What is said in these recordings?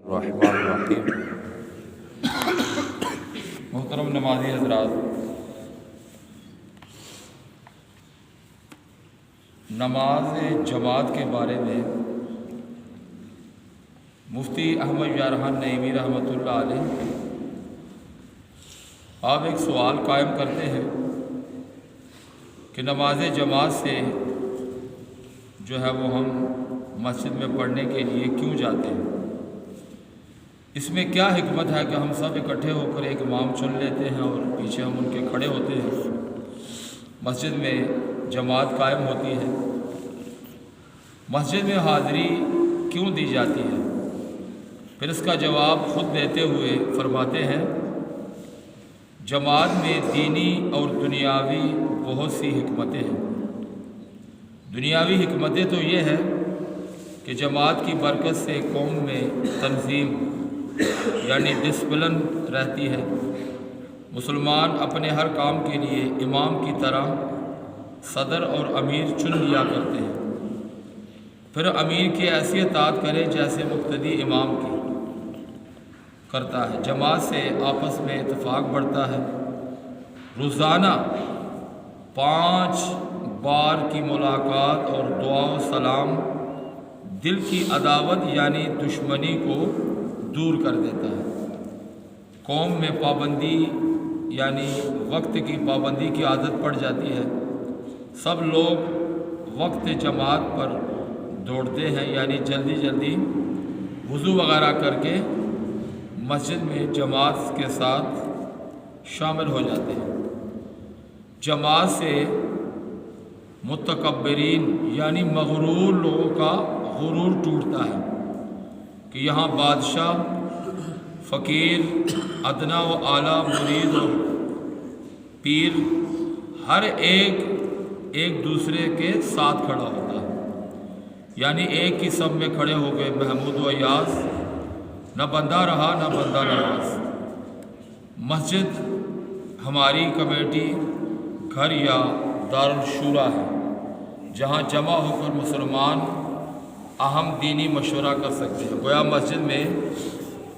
الرحمن الرحیم۔ محترم نمازی حضرات، نماز جماعت کے بارے میں مفتی احمد یارحان نعیمی رحمۃ اللہ علیہ آپ ایک سوال قائم کرتے ہیں کہ نماز جماعت سے جو ہے وہ ہم مسجد میں پڑھنے کے لیے کیوں جاتے ہیں؟ اس میں کیا حکمت ہے کہ ہم سب اکٹھے ہو کر ایک امام چن لیتے ہیں اور پیچھے ہم ان کے کھڑے ہوتے ہیں، مسجد میں جماعت قائم ہوتی ہے، مسجد میں حاضری کیوں دی جاتی ہے؟ پھر اس کا جواب خود دیتے ہوئے فرماتے ہیں، جماعت میں دینی اور دنیاوی بہت سی حکمتیں ہیں۔ دنیاوی حکمتیں تو یہ ہے کہ جماعت کی برکت سے قوم میں تنظیم یعنی ڈسپلن رہتی ہے، مسلمان اپنے ہر کام کے لیے امام کی طرح صدر اور امیر چن لیا کرتے ہیں، پھر امیر کی ایسی اطاعت کرے جیسے مقتدی امام کی کرتا ہے۔ جماعت سے آپس میں اتفاق بڑھتا ہے، روزانہ 5 بار کی ملاقات اور دعا و سلام دل کی عداوت یعنی دشمنی کو دور کر دیتا ہے۔ قوم میں پابندی یعنی وقت کی پابندی کی عادت پڑ جاتی ہے، سب لوگ وقت جماعت پر دوڑتے ہیں، یعنی جلدی جلدی وضو وغیرہ کر کے مسجد میں جماعت کے ساتھ شامل ہو جاتے ہیں۔ جماعت سے متکبرین یعنی مغرور لوگوں کا غرور ٹوٹتا ہے کہ یہاں بادشاہ، فقیر، ادنا و اعلیٰ، مرید اور پیر ہر ایک دوسرے کے ساتھ کھڑا ہوتا ہے، یعنی ایک ہی سب میں کھڑے ہو گئے محمود و ایاز، نہ بندہ رہا نہ بندہ نواز۔ مسجد ہماری کمیٹی گھر یا دارالشورا ہے، جہاں جمع ہو کر مسلمان اہم دینی مشورہ کر سکتے ہیں۔ گویا مسجد میں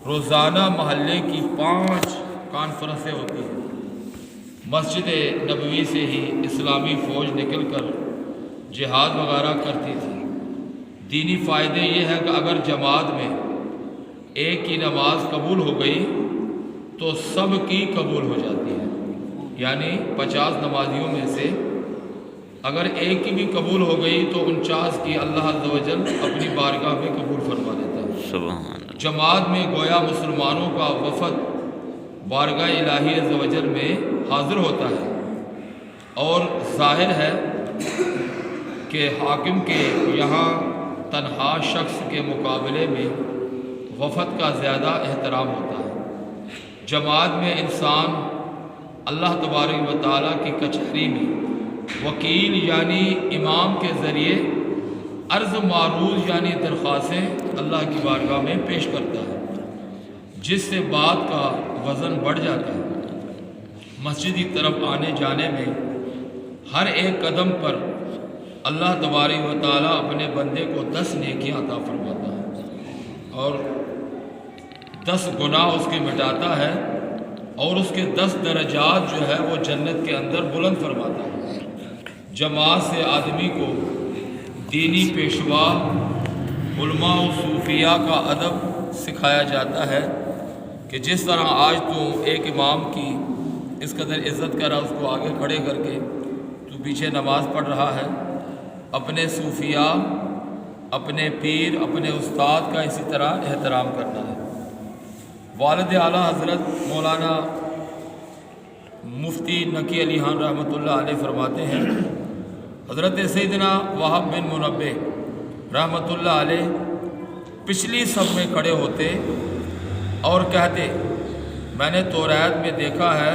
روزانہ محلے کی 5 کانفرنسیں ہوتی ہیں۔ مسجد نبوی سے ہی اسلامی فوج نکل کر جہاد وغیرہ کرتی تھی۔ دینی فائدے یہ ہے کہ اگر جماعت میں ایک کی نماز قبول ہو گئی تو سب کی قبول ہو جاتی ہے، یعنی 50 نمازیوں میں سے اگر ایک کی بھی قبول ہو گئی تو 49 کی اللہ عز و جل اپنی بارگاہ میں قبول فرما دیتا ہے۔ سبحان اللہ۔ جماعت میں گویا مسلمانوں کا وفد بارگاہ الہی عز و جل میں حاضر ہوتا ہے، اور ظاہر ہے کہ حاکم کے یہاں تنہا شخص کے مقابلے میں وفد کا زیادہ احترام ہوتا ہے۔ جماعت میں انسان اللہ تبارک و تعالیٰ کی کچہری میں وکیل یعنی امام کے ذریعے عرض معروض یعنی درخواستیں اللہ کی بارگاہ میں پیش کرتا ہے، جس سے بات کا وزن بڑھ جاتا ہے۔ مسجد کی طرف آنے جانے میں ہر ایک قدم پر اللہ تبارک و تعالیٰ اپنے بندے کو 10 نیکیاں عطا فرماتا ہے اور 10 گناہ اس کے مٹاتا ہے، اور اس کے 10 درجات جو ہے وہ جنت کے اندر بلند فرماتا ہے۔ جماعت سے آدمی کو دینی پیشوا، علماء و صوفیاء کا ادب سکھایا جاتا ہے کہ جس طرح آج تو ایک امام کی اس قدر عزت کرا، اس کو آگے کھڑے کر کے تو پیچھے نماز پڑھ رہا ہے، اپنے صوفیاء، اپنے پیر، اپنے استاد کا اسی طرح احترام کرنا ہے۔ والد اعلیٰ حضرت مولانا مفتی نقی علی خان رحمۃ اللہ علیہ فرماتے ہیں، حضرت سیدنا وہب بن منبہ رحمۃ اللہ علیہ پچھلی صف میں کھڑے ہوتے اور کہتے، میں نے توریت میں دیکھا ہے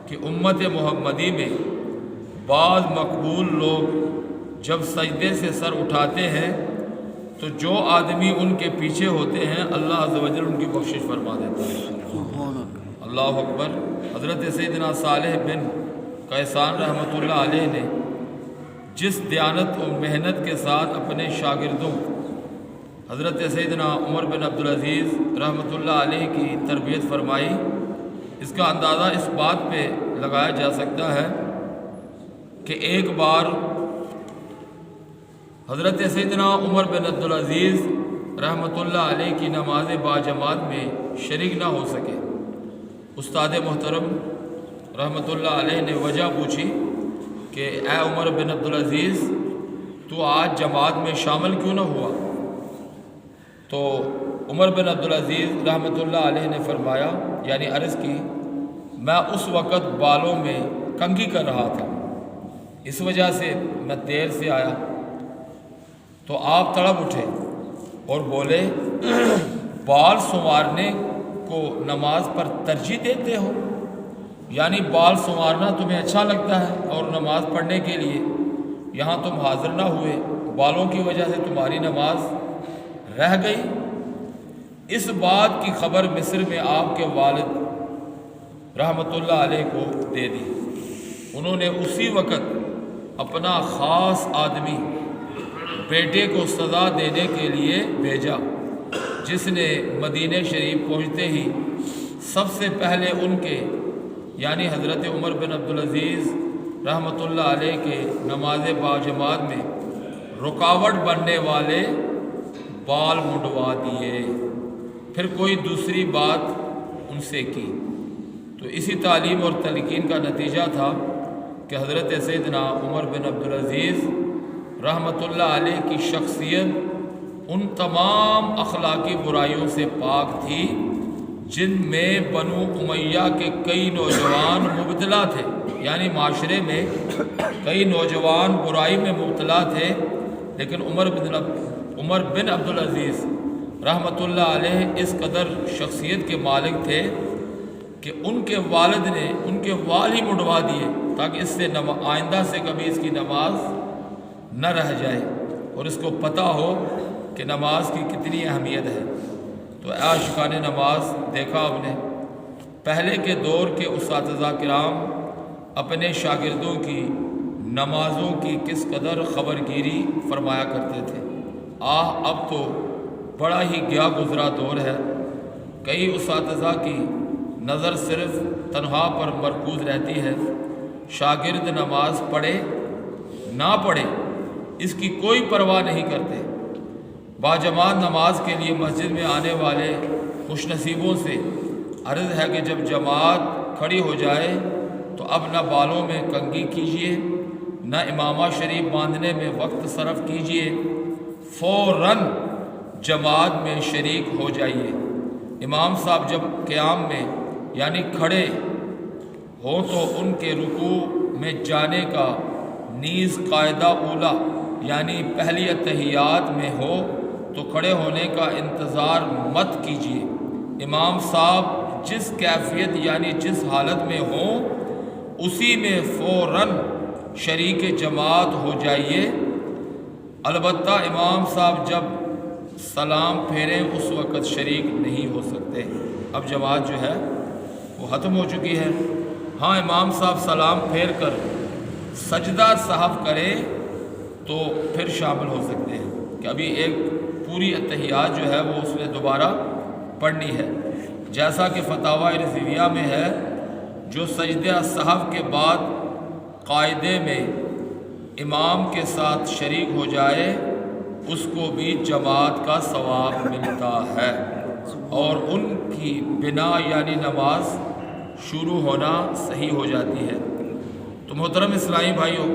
کہ امت محمدی میں بعض مقبول لوگ جب سجدے سے سر اٹھاتے ہیں تو جو آدمی ان کے پیچھے ہوتے ہیں اللہ عز و جل ان کی بخشش فرما دیتا ہے۔ اللہ اکبر۔ حضرت سیدنا صالح بن کیسان رحمۃ اللہ علیہ نے جس دیانت و محنت کے ساتھ اپنے شاگردوں حضرت سیدنا عمر بن عبدالعزیز رحمۃ اللہ علیہ کی تربیت فرمائی، اس کا اندازہ اس بات پہ لگایا جا سکتا ہے کہ ایک بار حضرت سیدنا عمر بن عبدالعزیز رحمۃ اللہ علیہ کی نماز باجماعت میں شریک نہ ہو سکے۔ استاد محترم رحمۃ اللہ علیہ نے وجہ پوچھی کہ اے عمر بن عبدالعزیز، تو آج جماعت میں شامل کیوں نہ ہوا؟ تو عمر بن عبدالعزیز رحمۃ اللہ علیہ نے فرمایا، یعنی عرض کی، میں اس وقت بالوں میں کنگھی کر رہا تھا، اس وجہ سے میں دیر سے آیا۔ تو آپ تڑپ اٹھے اور بولے، بال سنوارنے کو نماز پر ترجیح دیتے ہو؟ یعنی بال سنوارنا تمہیں اچھا لگتا ہے اور نماز پڑھنے کے لیے یہاں تم حاضر نہ ہوئے، بالوں کی وجہ سے تمہاری نماز رہ گئی۔ اس بات کی خبر مصر میں آپ کے والد رحمۃ اللہ علیہ کو دے دی۔ انہوں نے اسی وقت اپنا خاص آدمی بیٹے کو سزا دینے کے لیے بھیجا، جس نے مدینہ شریف پہنچتے ہی سب سے پہلے ان کے یعنی حضرت عمر بن عبدالعزیز رحمۃ اللہ علیہ کے نماز باجماعت میں رکاوٹ بننے والے بال منڈوا دیے، پھر کوئی دوسری بات ان سے کی۔ تو اسی تعلیم اور تلقین کا نتیجہ تھا کہ حضرت سیدنا عمر بن عبدالعزیز رحمۃ اللہ علیہ کی شخصیت ان تمام اخلاقی برائیوں سے پاک تھی جن میں بنو امیہ کے کئی نوجوان مبتلا تھے، یعنی معاشرے میں کئی نوجوان برائی میں مبتلا تھے، لیکن عمر بن عبدالعزیز رحمۃ اللہ علیہ اس قدر شخصیت کے مالک تھے کہ ان کے والد نے ان کے وال ہی منڈوا دیے تاکہ اس سے آئندہ سے کبھی اس کی نماز نہ رہ جائے اور اس کو پتہ ہو کہ نماز کی کتنی اہمیت ہے۔ تو عاشقان نماز دیکھا آپ نے، پہلے کے دور کے اساتذہ کرام اپنے شاگردوں کی نمازوں کی کس قدر خبرگیری فرمایا کرتے تھے۔ اب تو بڑا ہی گیا گزرا دور ہے، کئی اساتذہ کی نظر صرف تنہا پر مرکوز رہتی ہے، شاگرد نماز پڑھے نہ پڑھے اس کی کوئی پرواہ نہیں کرتے۔ باجماعت نماز کے لیے مسجد میں آنے والے خوش نصیبوں سے عرض ہے کہ جب جماعت کھڑی ہو جائے تو اب نہ بالوں میں کنگھی کیجیے، نہ امامہ شریف باندھنے میں وقت صرف کیجیے، فوراً جماعت میں شریک ہو جائیے۔ امام صاحب جب قیام میں یعنی کھڑے ہو تو ان کے رکوع میں جانے کا نیز قاعدہ اولا یعنی پہلی اتحیات میں ہو تو کھڑے ہونے کا انتظار مت کیجیے۔ امام صاحب جس کیفیت یعنی جس حالت میں ہوں اسی میں فوراً شریک جماعت ہو جائیے۔ البتہ امام صاحب جب سلام پھیریں اس وقت شریک نہیں ہو سکتے، اب جماعت جو ہے وہ ختم ہو چکی ہے۔ ہاں، امام صاحب سلام پھیر کر سجدہ صاحب کرے تو پھر شامل ہو سکتے ہیں کہ ابھی ایک پوری اتحیات جو ہے وہ اس نے دوبارہ پڑھنی ہے، جیسا کہ فتاوی رضویہ میں ہے، جو سجدہ صاحب کے بعد قاعدے میں امام کے ساتھ شریک ہو جائے اس کو بھی جماعت کا ثواب ملتا ہے اور ان کی بنا یعنی نماز شروع ہونا صحیح ہو جاتی ہے۔ تو محترم اسلامی بھائیوں،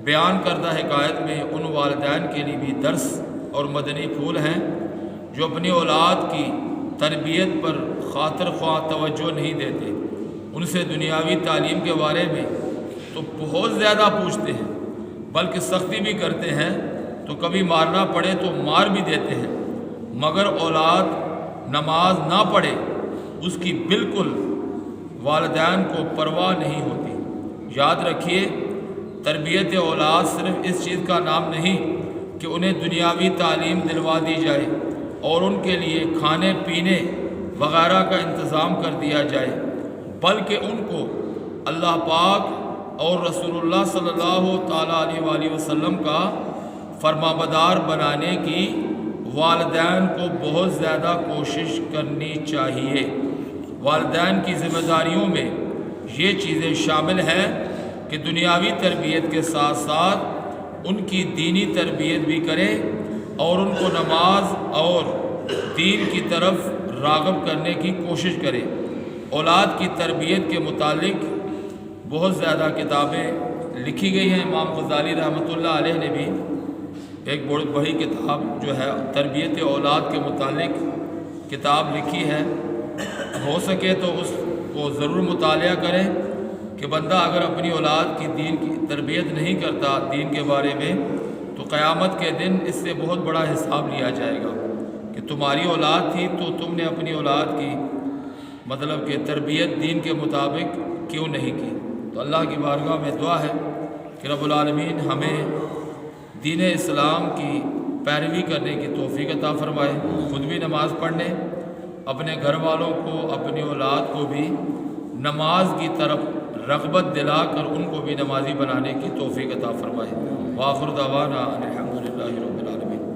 بیان کردہ حکایت میں ان والدین کے لیے بھی درس اور مدنی پھول ہیں جو اپنی اولاد کی تربیت پر خاطر خواہ توجہ نہیں دیتے، ان سے دنیاوی تعلیم کے بارے میں تو بہت زیادہ پوچھتے ہیں، بلکہ سختی بھی کرتے ہیں، تو کبھی مارنا پڑے تو مار بھی دیتے ہیں، مگر اولاد نماز نہ پڑھے اس کی بالکل والدین کو پرواہ نہیں ہوتی۔ یاد رکھیے، تربیت اولاد صرف اس چیز کا نام نہیں کہ انہیں دنیاوی تعلیم دلوا دی جائے اور ان کے لیے کھانے پینے وغیرہ کا انتظام کر دیا جائے، بلکہ ان کو اللہ پاک اور رسول اللہ صلی اللہ تعالیٰ علیہ وآلہ وسلم کا فرمانبردار بنانے کی والدین کو بہت زیادہ کوشش کرنی چاہیے۔ والدین کی ذمہ داریوں میں یہ چیزیں شامل ہیں کہ دنیاوی تربیت کے ساتھ ساتھ ان کی دینی تربیت بھی کرے اور ان کو نماز اور دین کی طرف راغب کرنے کی کوشش کرے۔ اولاد کی تربیت کے متعلق بہت زیادہ کتابیں لکھی گئی ہیں۔ امام غزالی رحمۃ اللہ علیہ نے بھی ایک بہت بڑی کتاب جو ہے تربیت اولاد کے متعلق کتاب لکھی ہے۔ ہو سکے تو اس کو ضرور مطالعہ کریں کہ بندہ اگر اپنی اولاد کی دین کی تربیت نہیں کرتا دین کے بارے میں تو قیامت کے دن اس سے بہت بڑا حساب لیا جائے گا کہ تمہاری اولاد تھی تو تم نے اپنی اولاد کی مطلب کہ تربیت دین کے مطابق کیوں نہیں کی۔ تو اللہ کی بارگاہ میں دعا ہے کہ رب العالمین ہمیں دین اسلام کی پیروی کرنے کی توفیق عطا فرمائے، خود بھی نماز پڑھنے، اپنے گھر والوں کو، اپنی اولاد کو بھی نماز کی طرف رغبت دلا کر ان کو بھی نمازی بنانے کی توفیق عطا فرمائے۔ وآخر دعوانا ان الحمد للہ رب العالمین۔